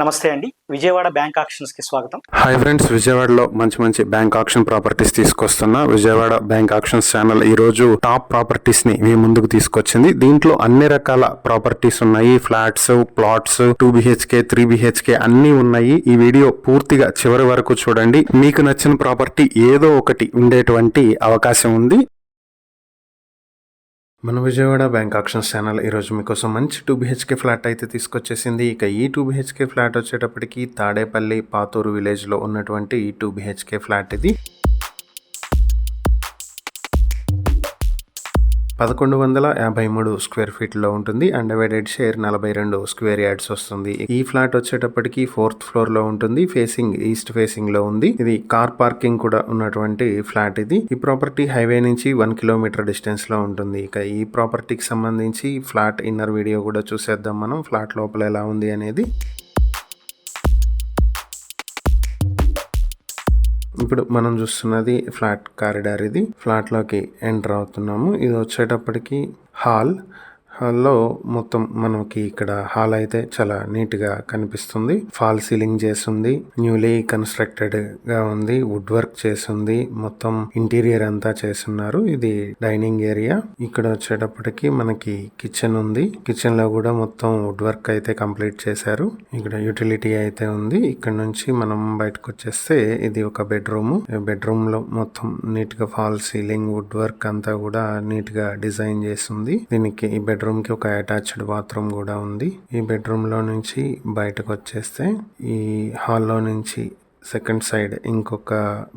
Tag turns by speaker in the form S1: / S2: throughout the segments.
S1: నమస్తే అండి. Vijayawada bank actions కి స్వాగతం.
S2: హాయ్ ఫ్రెండ్స్, విజయవాడలో మంచి బ్యాంక్ ఆక్షన్ ప్రాపర్టీస్ తీసుకొస్తున్నా. విజయవాడ బ్యాంక్ ఆక్షన్స్ ఛానల్ ఈ రోజు టాప్ ప్రాపర్టీస్ ని మీ ముందుకు తీసుకొచ్చింది. దీంట్లో అన్ని రకాల ప్రాపర్టీస్ ఉన్నాయి. ఫ్లాట్స్, ప్లాట్స్, 2 BHK 3 BHK అన్ని ఉన్నాయి. ఈ వీడియో పూర్తిగా చివరి వరకు చూడండి. మీకు నచ్చిన ప్రాపర్టీ ఏదో ఒకటి ఉండేటువంటి అవకాశం ఉంది. మన విజయవాడ బ్యాంక్ ఆక్షన్స్ ఛానల్ ఈరోజు మీకోసం మంచి 2 BHK ఫ్లాట్ అయితే తీసుకొచ్చేసింది. ఇక ఈ 2 BHK ఫ్లాట్ వచ్చేటప్పటికి తాడేపల్లి పాతూరు విలేజ్లో ఉన్నటువంటి 2 BHK ఫ్లాట్ ఇది. 1153 స్క్వేర్ ఫీట్లో ఉంటుంది. అన్డివైడెడ్ షేర్ 42 స్క్వేర్ యార్డ్స్ వస్తుంది. ఈ ఫ్లాట్ వచ్చేటప్పటికి 4th ఫ్లోర్ లో ఉంటుంది. ఫేసింగ్ ఈస్ట్ ఫేసింగ్ లో ఉంది. ఇది కార్ పార్కింగ్ కూడా ఉన్నటువంటి ఫ్లాట్ ఇది. ఈ ప్రాపర్టీ హైవే నుంచి 1 కిలోమీటర్ డిస్టెన్స్ లో ఉంటుంది. ఇక ఈ ప్రాపర్టీకి సంబంధించి ఫ్లాట్ ఇన్నర్ వీడియో కూడా చూసేద్దాం మనం. ఫ్లాట్ లోపల ఎలా ఉంది అనేది. ఇప్పుడు మనం చూస్తున్నది ఫ్లాట్ కారిడార్. ఇది ఫ్లాట్ లోకి ఎంటర్ అవుతున్నాము. ఇది వచ్చేటప్పటికి హాల్లో మొత్తం మనకి ఇక్కడ హాల్ అయితే చాలా నీట్ గా కనిపిస్తుంది. ఫాల్ సీలింగ్ చేస్తుంది. న్యూలీ కన్స్ట్రక్టెడ్ గా ఉంది. వుడ్ వర్క్ చేస్తుంది. మొత్తం ఇంటీరియర్ అంతా చేస్తున్నారు. ఇది డైనింగ్ ఏరియా. ఇక్కడ వచ్చేటప్పటికి మనకి కిచెన్ ఉంది. కిచెన్ లో కూడా మొత్తం వుడ్ వర్క్ అయితే కంప్లీట్ చేశారు. ఇక్కడ యూటిలిటీ అయితే ఉంది. ఇక్కడ నుంచి మనం బయటకు వచ్చేస్తే ఇది ఒక బెడ్రూమ్. బెడ్రూమ్ లో మొత్తం నీట్ గా ఫాల్ సీలింగ్, వుడ్ వర్క్ అంతా కూడా నీట్ గా డిజైన్ చేస్తుంది. దీనికి ఈ బెడ్రూమ్ కి ఒక అటాచ్డ్ బాత్రూమ్ కూడా ఉంది. ఈ బెడ్రూమ్ లో నుంచి బయటకు వచ్చేస్తే ఈ హాల్లో నుంచి సెకండ్ సైడ్ ఇంకొక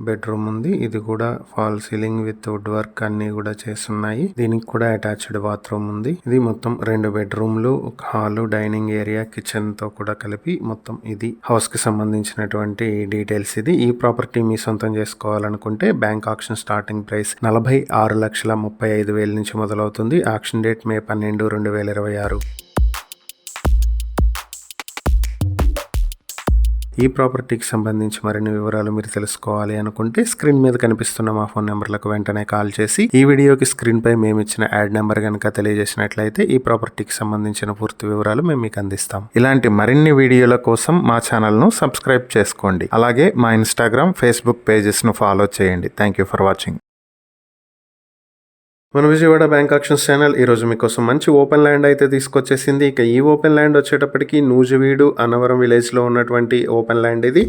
S2: బెడ్రూమ్ ఉంది. ఇది కూడా fall ceiling with wood work అన్ని కూడా చేస్తున్నాయి. దీనికి కూడా అటాచ్డ్ బాత్రూమ్ ఉంది. ఇది మొత్తం 2 బెడ్రూమ్లు, ఒక హాల్, డైనింగ్ ఏరియా, కిచెన్ తో కూడా కలిపి మొత్తం ఇది హౌస్ కి సంబంధించినటువంటి డీటెయిల్స్. ఇది ఈ ప్రాపర్టీ మీ సొంతం చేసుకోవాలనుకుంటే బ్యాంక్ ఆక్షన్ స్టార్టింగ్ ప్రైస్ 46,35,000 నుంచి మొదలవుతుంది. Auction date May 12, 2026. ఈ ప్రాపర్టీకి సంబంధించి మరిన్ని వివరాలు మీరు తెలుసుకోవాలి అనుకుంటే స్క్రీన్ మీద కనిపిస్తున్న మా ఫోన్ నెంబర్లకు వెంటనే కాల్ చేసి ఈ వీడియోకి స్క్రీన్ పై మేము ఇచ్చిన యాడ్ నెంబర్ కనుక తెలియజేసినట్లయితే ఈ ప్రాపర్టీకి సంబంధించిన పూర్తి వివరాలు మేము మీకు అందిస్తాం. ఇలాంటి మరిన్ని వీడియోల కోసం మా ఛానల్ ను సబ్స్క్రైబ్ చేసుకోండి. అలాగే మా ఇన్స్టాగ్రామ్, ఫేస్బుక్ పేజెస్ ను ఫాలో చేయండి. Thank you for watching. మన విజయవాడ బ్యాంక్ ఆక్షన్స్ ఛానల్ ఈరోజు మీకోసం మంచి ఓపెన్ ల్యాండ్ అయితే తీసుకొచ్చేసింది. ఇక ఈ ఓపెన్ ల్యాండ్ వచ్చేటప్పటికి నూజివీడు, అన్నవరం విలేజ్ లో ఉన్నటువంటి ఓపెన్ ల్యాండ్ ఇది.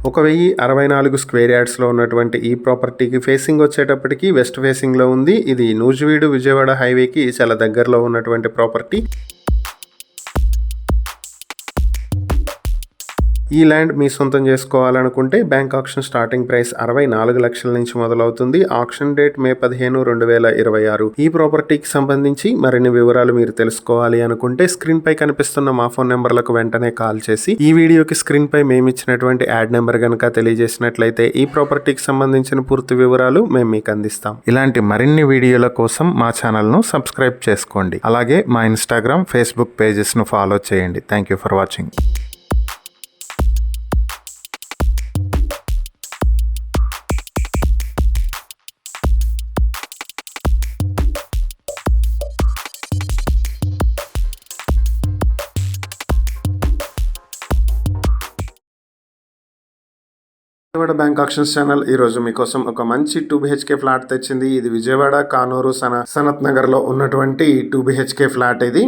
S2: 1064 స్క్వేర్ యార్డ్స్ లో ఉన్నటువంటి ఈ ప్రాపర్టీకి ఫేసింగ్ వచ్చేటప్పటికి వెస్ట్ ఫేసింగ్ లో ఉంది. ఇది నూజివీడు విజయవాడ హైవేకి చాలా దగ్గరలో ఉన్నటువంటి ప్రాపర్టీ. ఈ ల్యాండ్ మీ సొంతం చేసుకోవాలనుకుంటే బ్యాంక్ ఆక్షన్ స్టార్టింగ్ ప్రైస్ 64 లక్షల నుంచి మొదలవుతుంది. Auction date May 15, 2026. ఈ ప్రాపర్టీకి సంబంధించి మరిన్ని వివరాలు మీరు తెలుసుకోవాలి అనుకుంటే స్క్రీన్ పై కనిపిస్తున్న మా ఫోన్ నెంబర్లకు వెంటనే కాల్ చేసి ఈ వీడియోకి స్క్రీన్ పై మేము ఇచ్చినటువంటి యాడ్ నెంబర్ కనుక తెలియజేసినట్లయితే ఈ ప్రాపర్టీకి సంబంధించిన పూర్తి వివరాలు మేము మీకు అందిస్తాం. ఇలాంటి మరిన్ని వీడియోల కోసం మా ఛానల్ ను సబ్స్క్రైబ్ చేసుకోండి. అలాగే మా ఇన్స్టాగ్రామ్, ఫేస్బుక్ పేజెస్ ను ఫాలో చేయండి. Thank you for watching. Vijayawada bank auctions channel ఈ రోజు మీకోసం ఒక మంచి 2 BHK ఫ్లాట్ తెచ్చింది. ఇది విజయవాడ కానూరు సనత్ నగర్ లో ఉన్నటువంటి 2 BHK ఫ్లాట్. ఇది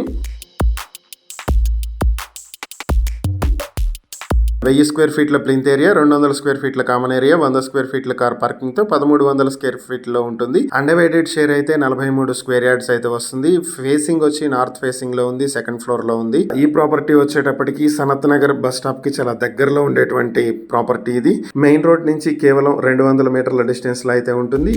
S2: 1000 స్క్వేర్ ఫీట్ల ప్లింత్ ఏరియా, 200 స్క్వేర్ ఫీట్ల కామన్ ఏరియా, 100 స్క్వేర్ ఫీట్ల కార్ పార్కింగ్ తో 1300 స్క్వేర్ ఫీట్ లో ఉంటుంది. అన్డివైడెడ్ షేర్ అయితే 43 స్క్వేర్ యార్డ్స్ అయితే వస్తుంది. ఫేసింగ్ వచ్చి నార్త్ ఫేసింగ్ లో ఉంది. సెకండ్ ఫ్లోర్ లో ఉంది. ఈ ప్రాపర్టీ వచ్చేటప్పటికి సనత్ నగర్ బస్ స్టాప్ కి చాలా దగ్గరలో ఉండేటువంటి ప్రాపర్టీ ఇది. మెయిన్ రోడ్ నుంచి కేవలం 200 మీటర్ల డిస్టెన్స్ లో అయితే ఉంటుంది.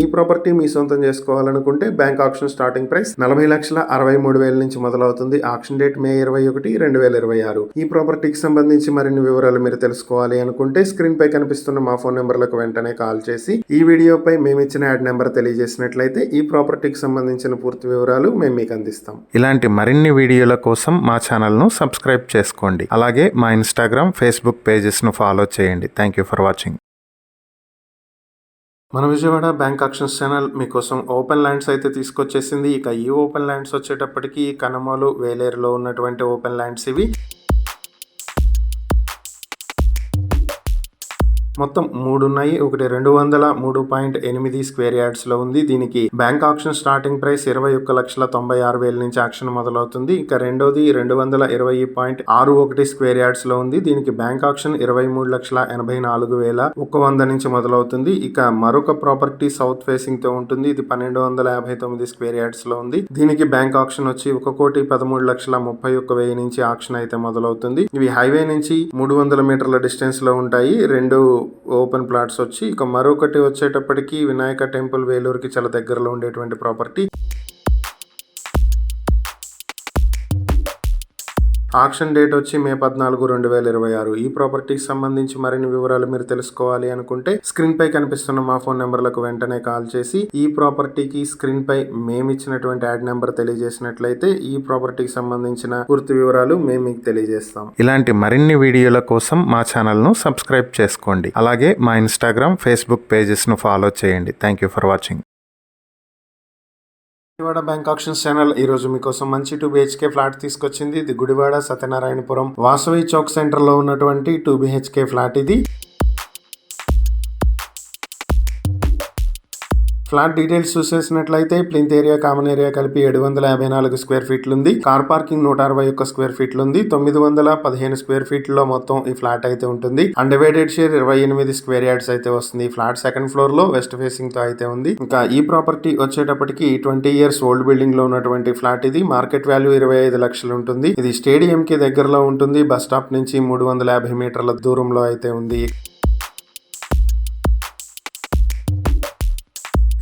S2: ఈ ప్రాపర్టీ మీ సొంతం చేసుకోవాలనుకుంటే బ్యాంక్ ఆక్షన్ స్టార్టింగ్ ప్రైస్ 40,63,000 నుంచి మొదలవుతుంది. Auction date May 21, 2026. ఈ ప్రాపర్టీకి సంబంధించి మరిన్ని వివరాలు మీరు తెలుసుకోవాలి అనుకుంటే స్క్రీన్ పై కనిపిస్తున్న మా ఫోన్ నెంబర్లకు వెంటనే కాల్ చేసి ఈ వీడియోపై మేము ఇచ్చిన యాడ్ నెంబర్ తెలియజేసినట్లయితే ఈ ప్రాపర్టీకి సంబంధించిన పూర్తి వివరాలు మేము మీకు అందిస్తాం. ఇలాంటి మరిన్ని వీడియోల కోసం మా ఛానల్ ను సబ్స్క్రైబ్ చేసుకోండి. అలాగే మా ఇన్స్టాగ్రామ్, ఫేస్బుక్ పేజెస్ ను ఫాలో చేయండి. Thank you for watching. మన విజయవాడ బ్యాంక్ ఆక్షన్స్ ఛానల్ మీకోసం ఓపెన్ ల్యాండ్స్ అయితే తీసుకొచ్చేసింది. ఇక ఈ ఓపెన్ ల్యాండ్స్ వచ్చేటప్పటికి కనమలు వేలేరులో ఉన్నటువంటి ఓపెన్ ల్యాండ్స్ ఇవి. మొత్తం 3 ఉన్నాయి. ఒకటి 203.8 స్క్వేర్ యార్డ్స్ లో ఉంది. దీనికి బ్యాంక్ ఆక్షన్ స్టార్టింగ్ ప్రైస్ 21,96,000 నుంచి ఆక్షన్ మొదలవుతుంది. ఇక రెండోది 220.61 స్క్వేర్ యార్డ్స్ లో ఉంది. దీనికి బ్యాంక్ ఆక్షన్ 23,84,100 నుంచి మొదలవుతుంది. ఇక మరొక ప్రాపర్టీ సౌత్ ఫేసింగ్ తో ఉంటుంది. ఇది 1,259 స్క్వేర్ యార్డ్స్ లో ఉంది. దీనికి బ్యాంక్ ఆక్షన్ వచ్చి 1,13,31,000 నుంచి ఆక్షన్ అయితే మొదలవుతుంది. ఇవి హైవే నుంచి 300 మీటర్ల డిస్టెన్స్ లో ఉంటాయి. రెండు ఓపెన్ ప్లాట్స్ వచ్చి, ఇక మరొకటి వచ్చేటప్పటికి వినాయక టెంపుల్ వేలూరుకి చాలా దగ్గరలో ఉండేటువంటి ప్రాపర్టీ. ఆక్షన్ డేట్ వచ్చి మే 14, 2026. ఈ ప్రాపర్టీకి సంబంధించి మరిన్ని వివరాలు మీరు తెలుసుకోవాలి అనుకుంటే స్క్రీన్ పై కనిపిస్తున్న మా ఫోన్ నెంబర్లకు వెంటనే కాల్ చేసి ఈ ప్రాపర్టీకి స్క్రీన్ పై మేము ఇచ్చినటువంటి యాడ్ నెంబర్ తెలియజేసినట్లయితే ఈ ప్రాపర్టీకి సంబంధించిన పూర్తి వివరాలు మేము మీకు తెలియజేస్తాం. ఇలాంటి మరిన్ని వీడియోల కోసం మా ఛానల్ ను సబ్స్క్రైబ్ చేసుకోండి. అలాగే మా ఇన్స్టాగ్రామ్, ఫేస్బుక్ పేజెస్ ను ఫాలో చేయండి. Thank you for watching. Gudivada bank auctions channel ఈ రోజు మీకోసం మంచి 2 BHK ఫ్లాట్ తీసుకొచ్చింది. ఇది గుడివాడ సత్యనారాయణపురం వాసవి చౌక్ సెంటర్ లో ఉన్నటువంటి 2 BHK ఫ్లాట్. ఇది ఫ్లాట్ డీటెయిల్స్ చూసేసినట్లయితే ప్లింత్ ఏరియా, కామన్ ఏరియా కలిపి 754 స్క్వేర్ ఫీట్లు ఉంది. కార్ పార్కింగ్ 161 స్క్వేర్ ఫీట్లు ఉంది. 915 స్క్వేర్ ఫీట్లో మొత్తం ఈ ఫ్లాట్ అయితే ఉంటుంది. అన్డివైడెడ్ షేర్ 28 స్క్వేర్ యార్డ్స్ అయితే వస్తుంది. ఫ్లాట్ సెకండ్ ఫ్లోర్ లో వెస్ట్ ఫేసింగ్ తో అయితే ఉంది. ఇంకా ఈ ప్రాపర్టీ వచ్చేటప్పటికి 20 years ఓల్డ్ బిల్డింగ్ లో ఉన్నటువంటి ఫ్లాట్. ఇది మార్కెట్ వాల్యూ 25 లక్షలు ఉంటుంది. ఇది స్టేడియం కి దగ్గరలో ఉంటుంది. బస్ స్టాప్ నుంచి 350 మీటర్ల దూరంలో అయితే ఉంది.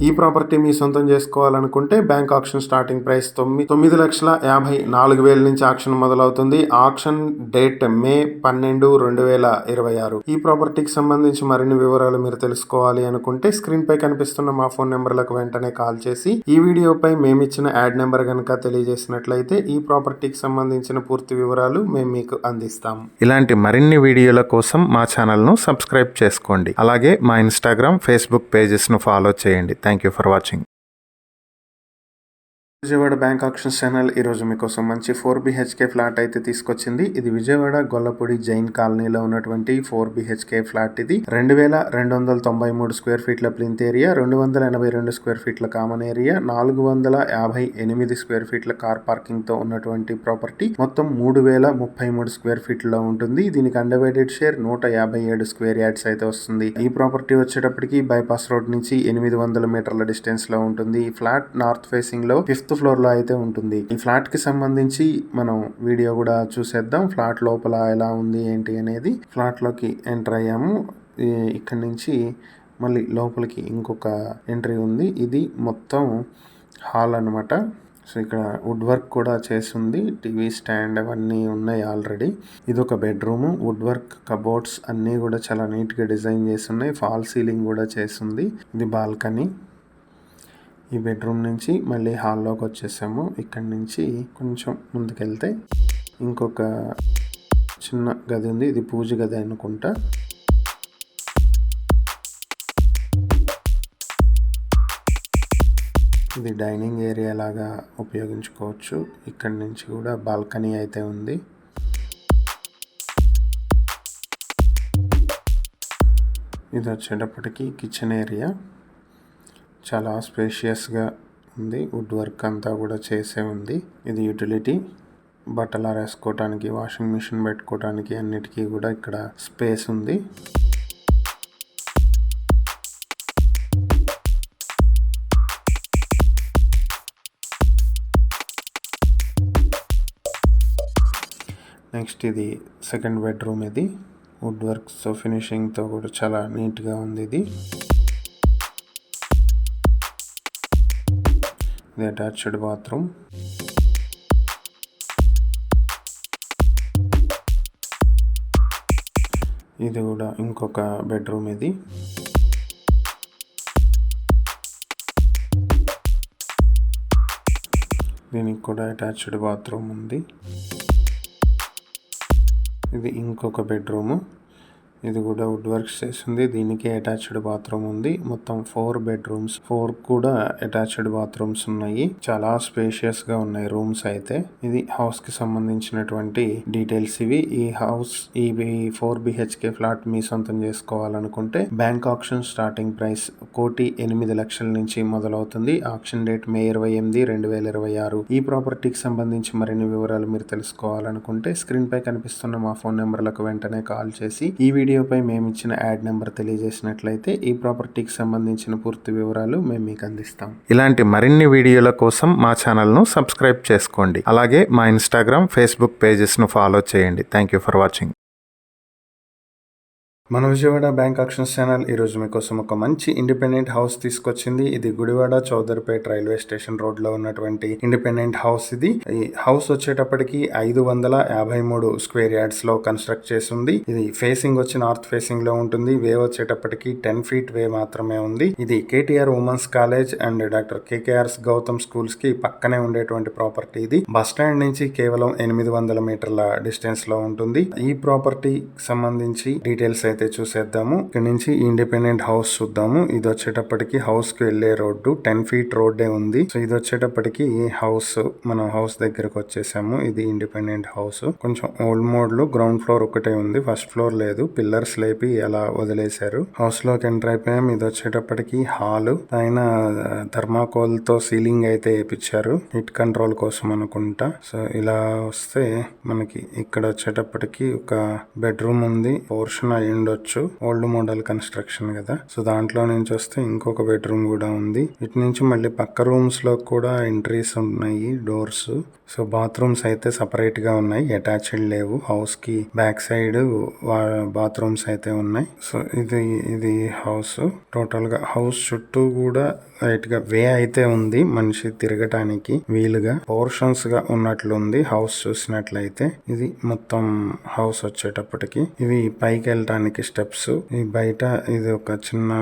S2: ఈ ప్రాపర్టీ మీ సొంతం చేసుకోవాలనుకుంటే బ్యాంక్ ఆక్షన్ స్టార్టింగ్ ప్రైస్ 9,54,000 నుంచి ఆక్షన్ మొదలవుతుంది. Auction date May 12, 2026. ఈ ప్రాపర్టీకి సంబంధించి మరిన్ని వివరాలు మీరు తెలుసుకోవాలి అనుకుంటే స్క్రీన్ పై కనిపిస్తున్న మా ఫోన్ నెంబర్లకు వెంటనే కాల్ చేసి ఈ వీడియోపై మేమిచ్చిన యాడ్ నెంబర్ కనుక తెలియజేసినట్లయితే ఈ ప్రాపర్టీకి సంబంధించిన పూర్తి వివరాలు మేము మీకు అందిస్తాం. ఇలాంటి మరిన్ని వీడియోల కోసం మా ఛానల్ ను సబ్స్క్రైబ్ చేసుకోండి. అలాగే మా ఇన్స్టాగ్రామ్, ఫేస్బుక్ పేజెస్ ను ఫాలో చేయండి. Thank you for watching. Vijayawada bank auctions channel ఈరోజు మీకోసం మంచి 4 BHK ఫ్లాట్ అయితే తీసుకొచ్చింది. ఇది విజయవాడ గొల్లపూడి జైన్ కాలనీలో ఉన్నటువంటి 4 BHK ఫ్లాట్. ఇది 2,293 స్క్వేర్ ఫీట్ల ప్లింత్ ఏరియా, 282 స్క్వేర్ ఫీట్ల కామన్ ఏరియా, 458 స్క్వేర్ ఫీట్ల కార్ పార్కింగ్ తో ఉన్నటువంటి ప్రాపర్టీ. మొత్తం 3,033 స్క్వేర్ ఫీట్లో ఉంటుంది. దీనికి అన్డివైడెడ్ షేర్ 157 స్క్వేర్ యార్డ్స్ అయితే వస్తుంది. ఈ ప్రాపర్టీ వచ్చేటప్పటికి బైపాస్ రోడ్ నుంచి 800 మీటర్ల డిస్టెన్స్ లో ఉంటుంది. ఈ ఫ్లాట్ నార్త్ ఫేసింగ్ లో 5th ఫ్లోర్ లో అయితే ఉంటుంది. ఈ ఫ్లాట్ కి సంబంధించి మనం వీడియో కూడా చూసేద్దాం. ఫ్లాట్ లోపల ఎలా ఉంది ఏంటి అనేది. ఫ్లాట్ లోకి ఎంటర్ అయ్యాము. ఇక్కడ నుంచి మళ్ళీ లోపలికి ఇంకొక ఎంట్రీ ఉంది. ఇది మొత్తం హాల్ అన్నమాట. సో ఇక్కడ వుడ్ వర్క్ కూడా చేస్తుంది. టీవీ స్టాండ్ అవన్నీ ఉన్నాయి ఆల్రెడీ. ఇది ఒక బెడ్రూమ్. వుడ్ వర్క్, కబోర్డ్స్ అన్నీ కూడా చాలా నీట్ గా డిజైన్ చేసి ఉన్నాయి. ఫాల్ సీలింగ్ కూడా చేస్తుంది. ఇది బాల్కనీ. ఈ బెడ్రూమ్ నుంచి మళ్ళీ హాల్లోకి వచ్చేసాము. ఇక్కడి నుంచి కొంచెం ముందుకెళ్తే ఇంకొక చిన్న గది ఉంది. ఇది పూజ గది అనుకుంటా. ఇది డైనింగ్ ఏరియా లాగా ఉపయోగించుకోవచ్చు. ఇక్కడి నుంచి కూడా బాల్కనీ అయితే ఉంది. ఇది వచ్చేటప్పటికి కిచెన్ ఏరియా. చాలా స్పేషియస్గా ఉంది. వుడ్ వర్క్ అంతా కూడా చేసే ఉంది. ఇది యూటిలిటీ. బట్టలు ఆరేసుకోవటానికి, వాషింగ్ మిషన్ పెట్టుకోవటానికి అన్నిటికీ కూడా ఇక్కడ స్పేస్ ఉంది. నెక్స్ట్ ఇది సెకండ్ బెడ్రూమ్. ఇది వుడ్ వర్క్స్ ఫినిషింగ్తో కూడా చాలా నీట్గా ఉంది. ఇది అటాచ్డ్ బాత్రూమ్. ఇది కూడా ఇంకొక బెడ్రూమ్. ఇది దీనికి కూడా అటాచ్డ్ బాత్రూమ్ ఉంది. ఇది ఇంకొక బెడ్రూము. ఇది కూడా వుడ్ వర్క్ చేసింది. దీనికి అటాచ్డ్ బాత్రూమ్ ఉంది. మొత్తం 4 బెడ్రూమ్స్, 4 కూడా అటాచ్డ్ బాత్రూమ్స్ ఉన్నాయి. చాలా స్పేషియస్ గా ఉన్నాయి రూమ్స్ అయితే. ఇది హౌస్ కి సంబంధించినటువంటి డీటెయిల్స్ ఇవి. ఈ హౌస్ ఈ 4 BHK ఫ్లాట్ మీ సొంతం చేసుకోవాలనుకుంటే బ్యాంక్ ఆక్షన్ స్టార్టింగ్ ప్రైస్ 1,08,00,000 నుంచి మొదలవుతుంది. Auction date May 28, 2026. ఈ ప్రాపర్టీకి సంబంధించి మరిన్ని వివరాలు మీరు తెలుసుకోవాలనుకుంటే స్క్రీన్ పై కనిపిస్తున్న మా ఫోన్ నెంబర్లకు వెంటనే కాల్ చేసి ఈ వీడియోపై మేము ఇచ్చిన యాడ్ నెంబర్ తెలియజేసినట్లయితే ఈ ప్రాపర్టీకి సంబంధించిన పూర్తి వివరాలు మేము మీకు అందిస్తాం. ఇలాంటి మరిన్ని వీడియోల కోసం మా ఛానల్ ను సబ్స్క్రైబ్ చేసుకోండి. అలాగే మా ఇన్స్టాగ్రామ్, ఫేస్బుక్ పేజెస్ ను ఫాలో చేయండి. Thank you for watching. మన విజయవాడ బ్యాంక్ ఆక్షన్స్ ఛానల్ ఈరోజు మీకోసం ఒక మంచి ఇండిపెండెంట్ హౌస్ తీసుకొచ్చింది. ఇది గుడివాడ చౌదరిపేట రైల్వే స్టేషన్ రోడ్ లో ఉన్నటువంటి ఇండిపెండెంట్ హౌస్ ఇది. ఈ హౌస్ వచ్చేటప్పటికి 553 స్క్వేర్ యార్డ్స్ లో కన్స్ట్రక్ట్ చేసింది. ఇది ఫేసింగ్ వచ్చి నార్త్ ఫేసింగ్ లో ఉంటుంది. వే వచ్చేటప్పటికి 10 feet వే మాత్రమే ఉంది. ఇది KTR women's college and doctor KKR Gautam schools కి పక్కనే ఉండేటువంటి ప్రాపర్టీ ఇది. బస్ స్టాండ్ నుంచి కేవలం 800 మీటర్ల డిస్టెన్స్ లో ఉంటుంది. ఈ ప్రాపర్టీ సంబంధించి డీటెయిల్స్ అయితే చూసేద్దాము. ఇక్కడ నుంచి ఇండిపెండెంట్ హౌస్ చూద్దాము. ఇది వచ్చేటప్పటికి హౌస్ కి వెళ్లే రోడ్డు 10 feet రోడ్డే ఉంది. సో ఇది వచ్చేటప్పటికి హౌస్, మనం హౌస్ దగ్గరకు వచ్చేసాము. ఇది ఇండిపెండెంట్ హౌస్. కొంచెం ఓల్డ్ మోడ్ లో గ్రౌండ్ ఫ్లోర్ ఒకటే ఉంది, ఫస్ట్ ఫ్లోర్ లేదు. పిల్లర్స్ లేపి అలా వదిలేశారు. హౌస్ లోకి ఎంటర్ అయిపోయాం. ఇది వచ్చేటప్పటికి హాల్. పైన థర్మాకోల్ తో సీలింగ్ అయితే వేయించారు, హీట్ కంట్రోల్ కోసం అనుకుంటా. సో ఇలా వస్తే మనకి ఇక్కడ వచ్చేటప్పటికి ఒక బెడ్రూమ్ ఉంది. పోర్షన్ అయి ఉండొచ్చు, ఓల్డ్ మోడల్ కన్స్ట్రక్షన్ కదా. సో దాంట్లో నుంచి వస్తే ఇంకొక బెడ్రూమ్ కూడా ఉంది. ఇటు నుంచి మళ్ళీ పక్క రూమ్స్ లో కూడా ఎంట్రీస్ ఉన్నాయి, డోర్స్. సో బాత్రూమ్స్ అయితే సపరేట్ గా ఉన్నాయి, అటాచ్డ్ లేవు. హౌస్ కి బ్యాక్ సైడ్ బాత్రూమ్స్ అయితే ఉన్నాయి. సో ఇది హౌస్. టోటల్ గా హౌస్ చుట్టూ కూడా రైట్ గా వే అయితే ఉంది, మనిషి తిరగటానికి వీలుగా పోర్షన్స్ గా ఉన్నట్లుంది హౌస్ చూసినట్లయితే. ఇది మొత్తం హౌస్ వచ్చేటప్పటికి ఇవి పైకి వెళ్ళటానికి స్టెప్స్. ఈ బయట ఇది ఒక చిన్న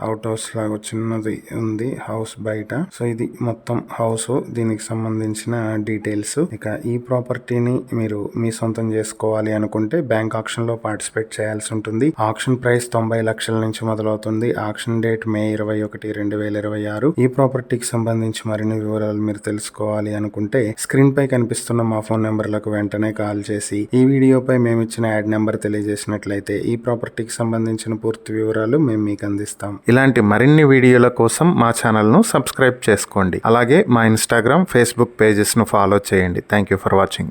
S2: అవుట్ హౌస్ లాగా చిన్నది ఉంది హౌస్ బయట. సో ఇది మొత్తం హౌస్, దీనికి సంబంధించిన డీటెయిల్స్. ఇక ఈ ప్రాపర్టీని మీరు మీ సొంతం చేసుకోవాలి అనుకుంటే బ్యాంక్ ఆక్షన్ లో పార్టిసిపేట్ చేయాల్సి ఉంటుంది. ఆక్షన్ ప్రైస్ 90 లక్షల నుంచి మొదలవుతుంది. Auction date May 21, 2026. ఈ ప్రాపర్టీకి సంబంధించి మరిన్ని వివరాలు మీరు తెలుసుకోవాలి అనుకుంటే స్క్రీన్ పై కనిపిస్తున్న మా ఫోన్ నెంబర్లకు వెంటనే కాల్ చేసి ఈ వీడియోపై మేము ఇచ్చిన యాడ్ నెంబర్ తెలియజేసినట్లయితే ఈ ప్రాపర్టీకి సంబంధించిన పూర్తి వివరాలు మేము మీకు అందిస్తాం. ఇలాంటి మరిన్ని వీడియోల కోసం మా ఛానల్ ను సబ్స్క్రైబ్ చేసుకోండి. అలాగే మా ఇన్స్టాగ్రామ్, ఫేస్బుక్ పేజెస్ ను ఫాలో చేయండి. Thank you for watching.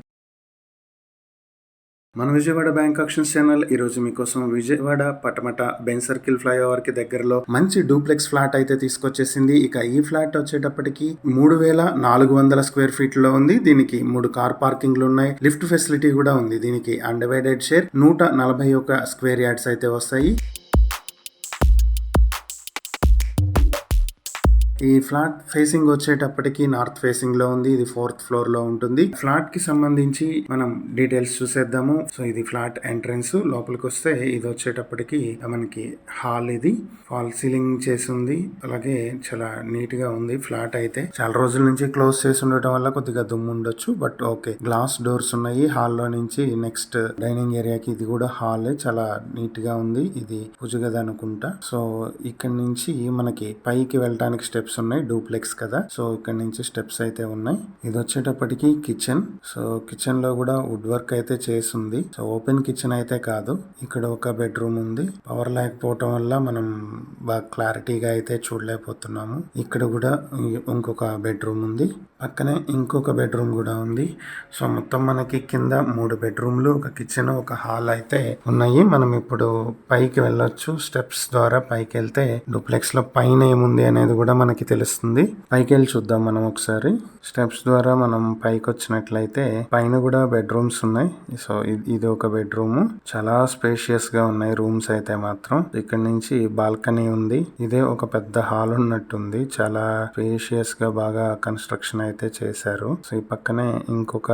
S2: మన విజయవాడ బ్యాంక్ ఆక్షన్స్ ఛానల్ ఈరోజు మీకోసం Vijayawada Patamata Ben circle flyover కి దగ్గరలో మంచి డూప్లెక్స్ ఫ్లాట్ అయితే తీసుకొచ్చేసింది. ఇక ఈ ఫ్లాట్ వచ్చేటప్పటికి 3,400 స్క్వేర్ ఫీట్ లో ఉంది. దీనికి 3 కార్ పార్కింగ్లు ఉన్నాయి, లిఫ్ట్ ఫెసిలిటీ కూడా ఉంది. దీనికి అన్డివైడెడ్ షేర్ 141 స్క్వేర్ యార్డ్స్ అయితే వస్తాయి. ఈ ఫ్లాట్ ఫేసింగ్ వచ్చేటప్పటికి నార్త్ ఫేసింగ్ లో ఉంది. ఇది 4th ఫ్లోర్ లో ఉంటుంది. ఫ్లాట్ కి సంబంధించి మనం డీటెయిల్స్ చూసేద్దాము. సో ఇది ఫ్లాట్ ఎంట్రన్స్. లోపలికి వస్తే ఇది వచ్చేటప్పటికి మనకి హాల్. ఇది ఫాల్ సీలింగ్ చేసి ఉంది. అలాగే చాలా నీట్ గా ఉంది ఫ్లాట్ అయితే. చాలా రోజుల నుంచి క్లోజ్ చేసి ఉండటం వల్ల కొద్దిగా దుమ్ము ఉండొచ్చు, బట్ ఓకే. గ్లాస్ డోర్స్ ఉన్నాయి. హాల్లో నుంచి నెక్స్ట్ డైనింగ్ ఏరియాకి ఇది కూడా హాల్. చాలా నీట్ గా ఉంది. ఇది పూజ గది అనుకుంటా. సో ఇక్కడ నుంచి మనకి పైకి వెళ్ళటానికి స్టెప్స్ ఉన్నాయి, డూప్లెక్స్ కదా. సో ఇక్కడ నుంచి స్టెప్స్ అయితే ఉన్నాయి. ఇది వచ్చేటప్పటికి కిచెన్. సో కిచెన్ లో కూడా వుడ్ వర్క్ అయితే చేసింది. సో ఓపెన్ కిచెన్ అయితే కాదు. ఇక్కడ ఒక బెడ్రూమ్ ఉంది. పవర్ లేకపోవటం వల్ల మనం బాగా క్లారిటీగా అయితే చూడలేకపోతున్నాము. ఇక్కడ కూడా ఇంకొక బెడ్రూమ్ ఉంది. పక్కనే ఇంకొక బెడ్రూమ్ కూడా ఉంది. సో మొత్తం మనకి కింద 3 బెడ్రూమ్లు, ఒక కిచెన్, ఒక హాల్ అయితే ఉన్నాయి. మనం ఇప్పుడు పైకి వెళ్ళొచ్చు. స్టెప్స్ ద్వారా పైకి వెళ్తే డూప్లెక్స్ లో పైన ఏముంది అనేది కూడా మనకి తెలుస్తుంది. పైకి వెళ్ళి చూద్దాం మనం ఒకసారి. స్టెప్స్ ద్వారా మనం పైకి వచ్చినట్లయితే పైన కూడా బెడ్రూమ్స్ ఉన్నాయి. సో ఇది ఒక బెడ్రూమ్. చాలా స్పేషియస్ గా ఉన్నాయి రూమ్స్ అయితే మాత్రం. ఇక్కడ నుంచి బాల్కనీ ఉంది. ఇదే ఒక పెద్ద హాల్ ఉన్నట్టుంది. చాలా స్పేషియస్ గా బాగా కన్స్ట్రక్షన్ అయితే చేశారు. సో ఈ పక్కనే ఇంకొక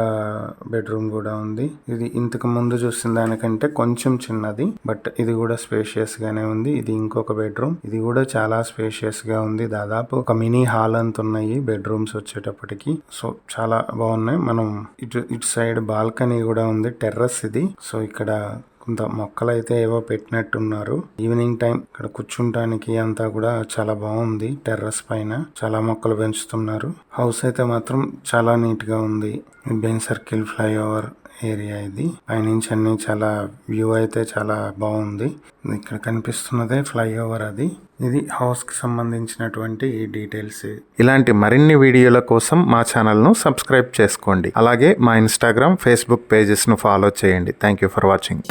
S2: బెడ్రూమ్ కూడా ఉంది. ఇది ఇంతకు ముందు చూసిన దానికంటే కొంచెం చిన్నది, బట్ ఇది కూడా స్పేషియస్ గానే ఉంది. ఇది ఇంకొక బెడ్రూమ్. ఇది కూడా చాలా స్పేషియస్ గా ఉంది. దాదాపు ఒక మినీ హాల్ అంత ఉన్నాయి బెడ్రూమ్స్ వచ్చేటప్పటికి. సో చాలా బాగున్నాయి. మనం ఇటు సైడ్ బాల్కనీ కూడా ఉంది, టెర్రస్ ఇది. సో ఇక్కడ కొంత మొక్కలు అయితే ఏవో పెట్టినట్టున్నారు. ఈవినింగ్ టైం ఇక్కడ కూర్చుంటానికి అంతా కూడా చాలా బాగుంది. టెర్రస్ పైన చాలా మొక్కలు పెంచుతున్నారు. హౌస్ అయితే మాత్రం చాలా నీట్ గా ఉంది. బెన్ సర్కిల్ ఫ్లైఓవర్ ఏరియా ఇది. పైనుంచి అన్ని చాలా వ్యూ అయితే చాలా బాగుంది. ఇక్కడ కనిపిస్తున్నదే ఫ్లైఓవర్ అది. ఇది హౌస్ కి సంబంధించినటువంటి డీటెయిల్స్. ఇలాంటి మరిన్ని వీడియోల కోసం మా ఛానల్ ను సబ్స్క్రైబ్ చేసుకోండి. అలాగే మా ఇన్స్టాగ్రామ్, ఫేస్బుక్ పేజెస్ ను ఫాలో చేయండి. Thank you for watching.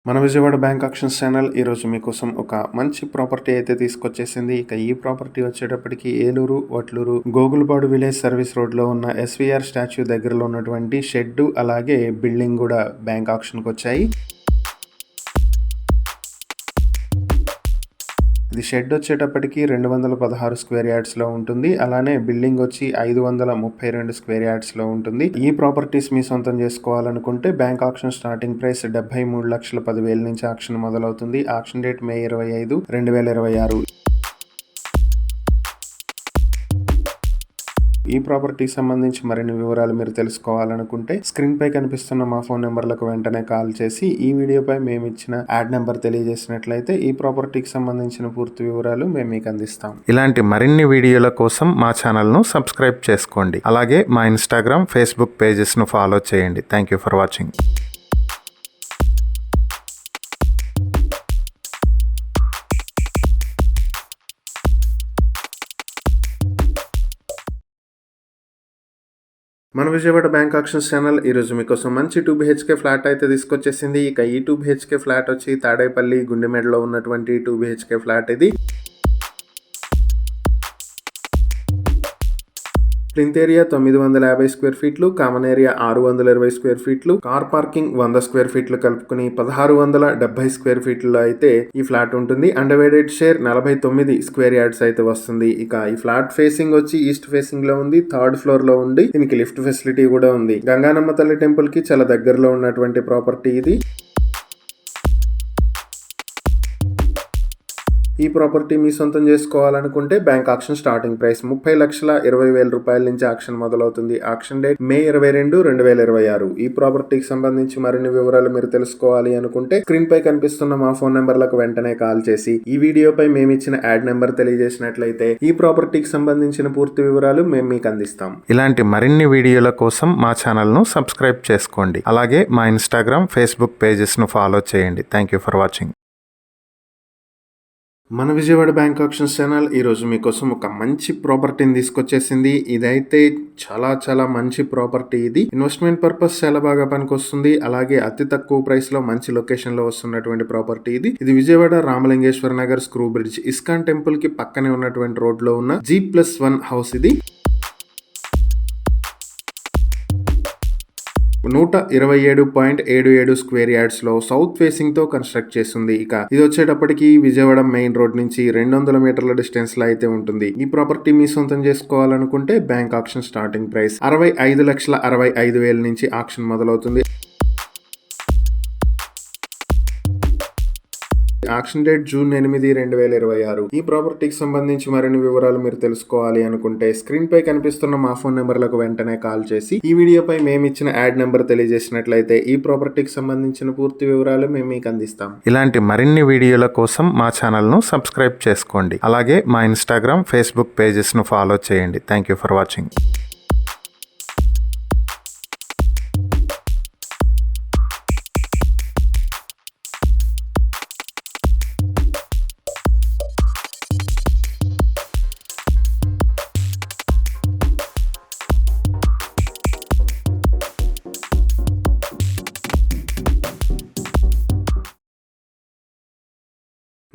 S2: మన విజయవాడ బ్యాంక్ ఆక్షన్స్ ఛానల్ ఈరోజు మీకోసం ఒక మంచి ప్రాపర్టీ అయితే తీసుకొచ్చేసింది. ఇక ఈ ప్రాపర్టీ వచ్చేటప్పటికి Eluru, Vatluru, Gogulapadu village service road లో ఉన్న ఎస్వీఆర్ స్టాచ్యూ దగ్గరలో ఉన్నటువంటి షెడ్ అలాగే బిల్డింగ్ కూడా బ్యాంక్ ఆక్షన్ కి వచ్చాయి. ఇది షెడ్ వచ్చేటప్పటికి 216 స్క్వేర్ యార్డ్స్ లో ఉంటుంది. అలానే బిల్డింగ్ వచ్చి 532 స్క్వేర్ యార్డ్స్ లో ఉంటుంది. ఈ ప్రాపర్టీస్ మీ సొంతం చేసుకోవాలనుకుంటే బ్యాంక్ ఆక్షన్ స్టార్టింగ్ ప్రైస్ 73,10,000 నుంచి ఆక్షన్ మొదలవుతుంది. Auction date May 25, 2026. ఈ ప్రాపర్టీకి సంబంధించి మరిన్ని వివరాలు మీరు తెలుసుకోవాలనుకుంటే స్క్రీన్ పై కనిపిస్తున్న మా ఫోన్ నెంబర్లకు వెంటనే కాల్ చేసి ఈ వీడియోపై మేము ఇచ్చిన యాడ్ నెంబర్ తెలియజేసినట్లయితే ఈ ప్రాపర్టీకి సంబంధించిన పూర్తి వివరాలు మేము మీకు అందిస్తాం. ఇలాంటి మరిన్ని వీడియోల కోసం మా ఛానల్ ను సబ్స్క్రైబ్ చేసుకోండి. అలాగే మా ఇన్స్టాగ్రామ్, ఫేస్బుక్ పేజెస్ ను ఫాలో చేయండి. Thank you for watching. మన విజయవాడ బ్యాంక్ ఆక్షన్స్ ఛానల్ ఈరోజు మీకోసం మంచి 2 BHK ఫ్లాట్ అయితే తీసుకొచ్చేసింది. ఇక ఈ 2 BHK ఫ్లాట్ వచ్చి తాడేపల్లి, గుండెమేడలో ఉన్నటువంటి 2 BHK ఫ్లాట్ ఇది. ప్లింత్ ఏరియా 950 స్క్వేర్ ఫీట్లు, కామన్ ఏరియా 620 స్క్వేర్ ఫీట్లు, కార్ పార్కింగ్ 100 స్క్వేర్ ఫీట్లు కలుపుకుని 1670 స్క్వేర్ ఫీట్లో అయితే ఈ ఫ్లాట్ ఉంటుంది. అన్డివైడెడ్ షేర్ 49 స్క్వేర్ యార్డ్స్ అయితే వస్తుంది. ఇక ఈ ఫ్లాట్ ఫేసింగ్ వచ్చి ఈస్ట్ ఫేసింగ్ లో ఉంది. 3rd ఫ్లోర్ లో ఉంది. దీనికి లిఫ్ట్ ఫెసిలిటీ కూడా ఉంది. గంగానమ్మ తల్లి టెంపుల్ కి చాలా దగ్గరలో ఉన్నటువంటి ప్రాపర్టీ ఇది. ఈ ప్రాపర్టీ మీ సొంతం చేసుకోవాలనుకుంటే బ్యాంక్ ఆక్షన్ స్టార్టింగ్ ప్రైస్ 30,20,000 రూపాయల నుంచి ఆక్షన్ మొదలవుతుంది. Auction date May 22, 2026. ఈ ప్రాపర్టీకి సంబంధించి మరిన్ని వివరాలు మీరు తెలుసుకోవాలి అనుకుంటే స్క్రీన్ పై కనిపిస్తున్న మా ఫోన్ నెంబర్లకు వెంటనే కాల్ చేసి ఈ వీడియోపై మేము ఇచ్చిన యాడ్ నెంబర్ తెలియజేసినట్లయితే ఈ ప్రాపర్టీకి సంబంధించిన పూర్తి వివరాలు మేము మీకు అందిస్తాం. ఇలాంటి మరిన్ని వీడియోల కోసం మా ఛానల్ ను సబ్స్క్రైబ్ చేసుకోండి. అలాగే మా ఇన్స్టాగ్రామ్, ఫేస్బుక్ పేజెస్ ను ఫాలో చేయండి. Thank you for watching. మన విజయవాడ బ్యాంక్ ఆక్షన్స్ ఛానల్ ఈరోజు మీకోసం ఒక మంచి ప్రాపర్టీని తీసుకొచ్చేసింది. ఇదైతే చాలా చాలా మంచి ప్రాపర్టీ. ఇది ఇన్వెస్ట్మెంట్ పర్పస్ చాలా బాగా పనికొస్తుంది. అలాగే అతి తక్కువ ప్రైస్ లో మంచి లొకేషన్ లో వస్తున్నటువంటి ప్రాపర్టీ ఇది. ఇది Vijayawada Ramalingeswara Nagar screw bridge ISKCON temple కి పక్కనే ఉన్నటువంటి రోడ్ లో ఉన్న G+1 హౌస్ ఇది. 127.77 స్క్వేర్ యార్డ్స్ లో సౌత్ ఫేసింగ్ తో కన్స్ట్రక్ట్ చేస్తుంది. ఇక ఇది వచ్చేటప్పటికి విజయవాడ మెయిన్ రోడ్ నుంచి 200 మీటర్ల డిస్టెన్స్ లో అయితే ఉంటుంది. ఈ ప్రాపర్టీ మీ సొంతం చేసుకోవాలనుకుంటే బ్యాంక్ ఆక్షన్ స్టార్టింగ్ ప్రైస్ 65,65,000 నుంచి ఆక్షన్ మొదలవుతుంది. Auction date June 8, 2026. ఈ ప్రాపర్టీకి సంబంధించి మరిన్ని వివరాలు మీరు తెలుసుకోవాలి అనుకుంటే స్క్రీన్ పై కనిపిస్తున్న మా ఫోన్ నెంబర్లకు వెంటనే కాల్ చేసి ఈ వీడియోపై మేము ఇచ్చిన యాడ్ నెంబర్ తెలియజేసినట్లయితే ఈ ప్రాపర్టీకి సంబంధించిన పూర్తి వివరాలు మేము మీకు అందిస్తాం. ఇలాంటి మరిన్ని వీడియోల కోసం మా ఛానల్ ను సబ్స్క్రైబ్ చేసుకోండి. అలాగే మా ఇన్స్టాగ్రామ్, ఫేస్బుక్ పేజెస్ ను ఫాలో చేయండి. Thank you for watching.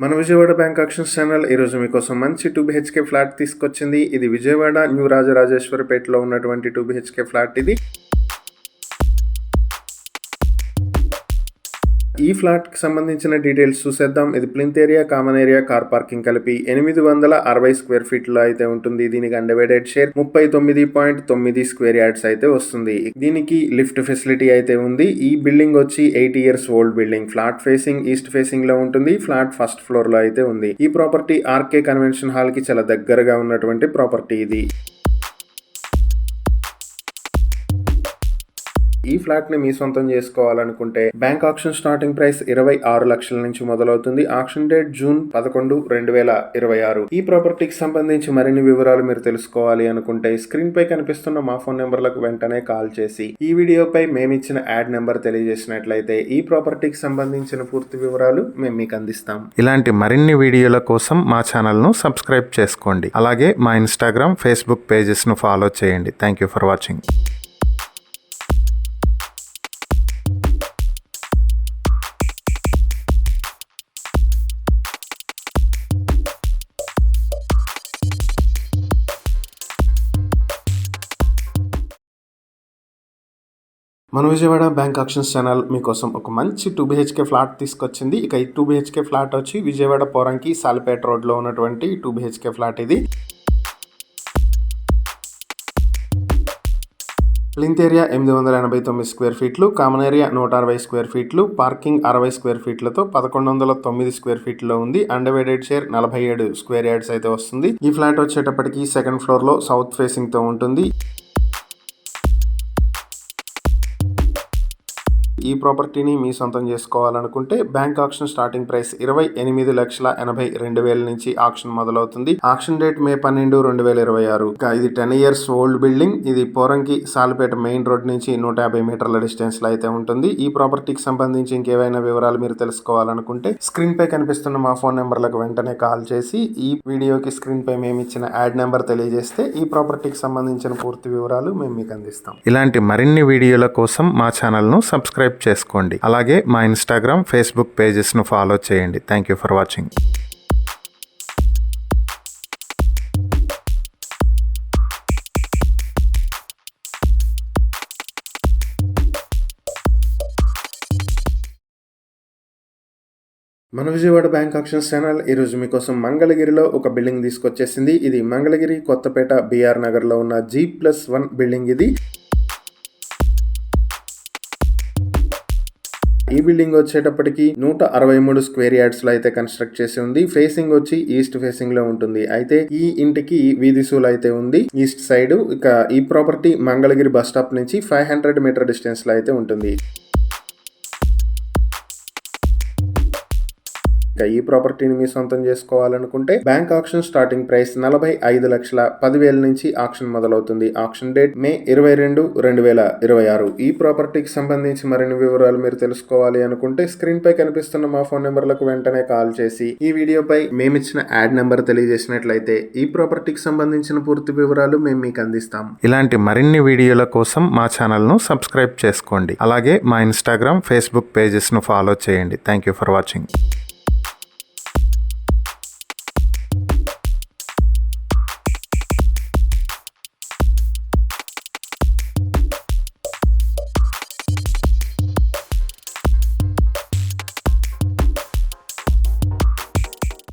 S2: మన విజయవాడ బ్యాంక్ ఆక్షన్స్ ఛానల్ ఈ రోజు మీకోసం మంచి 2 BHK ఫ్లాట్ తీసుకొచ్చింది. ఇది విజయవాడ న్యూ రాజరాజేశ్వరపేటలో ఉన్నటువంటి 2 BHK ఫ్లాట్ ఇది. ఈ ఫ్లాట్ కి సంబంధించిన డీటెయిల్స్ చూసేద్దాం. ఇది plinth area, common area, car parking కలిపి 860 స్క్వేర్ ఫీట్ లో అయితే ఉంటుంది. దీనికి అన్డివైడెడ్ షేర్ 39.9 స్క్వేర్ యార్డ్స్ అయితే వస్తుంది. దీనికి లిఫ్ట్ ఫెసిలిటీ అయితే ఉంది. ఈ బిల్డింగ్ వచ్చి 8 years old building. Flat facing east facing లో ఉంటుంది. ఫ్లాట్ ఫస్ట్ ఫ్లోర్ లో అయితే ఉంది. ఈ ప్రాపర్టీ ఆర్కే కన్వెన్షన్ హాల్ కి చాలా దగ్గరగా ఉన్నటువంటి ప్రాపర్టీ ఇది. ఈ ఫ్లాట్ ని మీ సొంతం చేసుకోవాలనుకుంటే బ్యాంక్ ఆక్షన్ స్టార్టింగ్ ప్రైస్ 26 లక్షల నుంచి మొదలవుతుంది. Auction date June 11, 2026. ఈ ప్రాపర్టీకి సంబంధించి మరిన్ని వివరాలు మీరు తెలుసుకోవాలి అనుకుంటే స్క్రీన్ పై కనిపిస్తున్న మా ఫోన్ నెంబర్లకు వెంటనే కాల్ చేసి ఈ వీడియోపై మేమిచ్చిన యాడ్ నెంబర్ తెలియజేసినట్లయితే ఈ ప్రాపర్టీకి సంబంధించిన పూర్తి వివరాలు మేము మీకు అందిస్తాం. ఇలాంటి మరిన్ని వీడియోల కోసం మా ఛానల్ ను సబ్స్క్రైబ్ చేసుకోండి. అలాగే మా ఇన్స్టాగ్రామ్, ఫేస్బుక్ పేజెస్ ను ఫాలో చేయండి. Thank you for watching. మన విజయవాడ బ్యాంక్ ఆక్షన్స్ ఛానల్ మీకోసం ఒక మంచి 2 BHK ఫ్లాట్ తీసుకొచ్చింది. ఇక ఈ 2 BHK ఫ్లాట్ వచ్చి విజయవాడ పోరంకి సాలిపేట రోడ్లో ఉన్నటువంటి 2 BHK ఫ్లాట్ ఇది. ప్లింత్ ఏరియా 889 స్క్వేర్ ఫీట్లు, కామన్ ఏరియా 160 స్క్వేర్ ఫీట్లు, పార్కింగ్ 60 స్క్వేర్ ఫీట్లతో 1109 స్క్వేర్ ఫీట్లో ఉంది. అన్డివైడెడ్ షేర్ 47 స్క్వేర్ యార్డ్స్ అయితే వస్తుంది. ఈ ఫ్లాట్ వచ్చేటప్పటికి సెకండ్ ఫ్లోర్ లో సౌత్ ఫేసింగ్ తో ఉంటుంది. ఈ ప్రాపర్టీని మీ సొంతం చేసుకోవాలనుకుంటే బ్యాంక్ ఆక్షన్ స్టార్టింగ్ ప్రైస్ 28,82,000 నుంచి ఆక్షన్ మొదలవుతుంది. Auction date May 12, 2026. ఇది 10 years ఓల్డ్ బిల్డింగ్. ఇది పోరంకి సాలిపేట మెయిన్ రోడ్ నుంచి 150 మీటర్ల డిస్టెన్స్ లో అయితే ఉంటుంది. ఈ ప్రాపర్టీకి సంబంధించి ఇంకేవైనా వివరాలు మీరు తెలుసుకోవాలనుకుంటే స్క్రీన్ పై కనిపిస్తున్న మా ఫోన్ నెంబర్లకు వెంటనే కాల్ చేసి ఈ వీడియోకి స్క్రీన్ పై మేము ఇచ్చిన యాడ్ నెంబర్ తెలియజేస్తే ఈ ప్రాపర్టీకి సంబంధించిన పూర్తి వివరాలు మేము మీకు అందిస్తాం. ఇలాంటి మరిన్ని వీడియోల కోసం మా ఛానల్ ను సబ్స్క్రైబ్ చేసుకోండి. అలాగే మా ఇన్స్టాగ్రామ్, ఫేస్బుక్ పేజెస్ ను ఫాలో చేయండి. Thank you for watching. మన విజయవాడ బ్యాంక్ ఆక్షన్స్ ఛానల్ ఈ రోజు మీకోసం మంగళగిరిలో ఒక బిల్డింగ్ తీసుకొచ్చేసింది. ఇది మంగళగిరి కొత్తపేట BR నగర్ లో ఉన్న G+1 బిల్డింగ్ ఇది. ఈ బిల్డింగ్ వచ్చేటప్పటికి 163 స్క్వేర్ యార్డ్స్ లో అయితే కన్స్ట్రక్ట్ చేసి ఉంది. ఫేసింగ్ వచ్చి ఈస్ట్ ఫేసింగ్ లో ఉంటుంది. అయితే ఈ ఇంటికి వీధి సూలు అయితే ఉంది ఈస్ట్ సైడ్. ఇక ఈ ప్రాపర్టీ మంగళగిరి బస్ స్టాప్ నుంచి 500 మీటర్ డిస్టెన్స్ లో అయితే ఉంటుంది. ఇక ఈ ప్రాపర్టీని మీ సొంతం చేసుకోవాలనుకుంటే బ్యాంక్ ఆక్షన్ స్టార్టింగ్ ప్రైస్ 45,10,000 నుంచి ఆక్షన్ మొదలవుతుంది. Auction date May 22, 2026. ఈ ప్రాపర్టీకి సంబంధించి మరిన్ని వివరాలు మీరు తెలుసుకోవాలి అనుకుంటే స్క్రీన్ పై కనిపిస్తున్న మా ఫోన్ నెంబర్లకు వెంటనే కాల్ చేసి ఈ వీడియోపై మేమిచ్చిన యాడ్ నెంబర్ తెలియజేసినట్లయితే ఈ ప్రాపర్టీకి సంబంధించిన పూర్తి వివరాలు మేము మీకు అందిస్తాం. ఇలాంటి మరిన్ని వీడియోల కోసం మా ఛానల్ ను సబ్స్క్రైబ్ చేసుకోండి. అలాగే మా ఇన్స్టాగ్రామ్, ఫేస్బుక్ పేజెస్ ను ఫాలో చేయండి. Thank you for watching.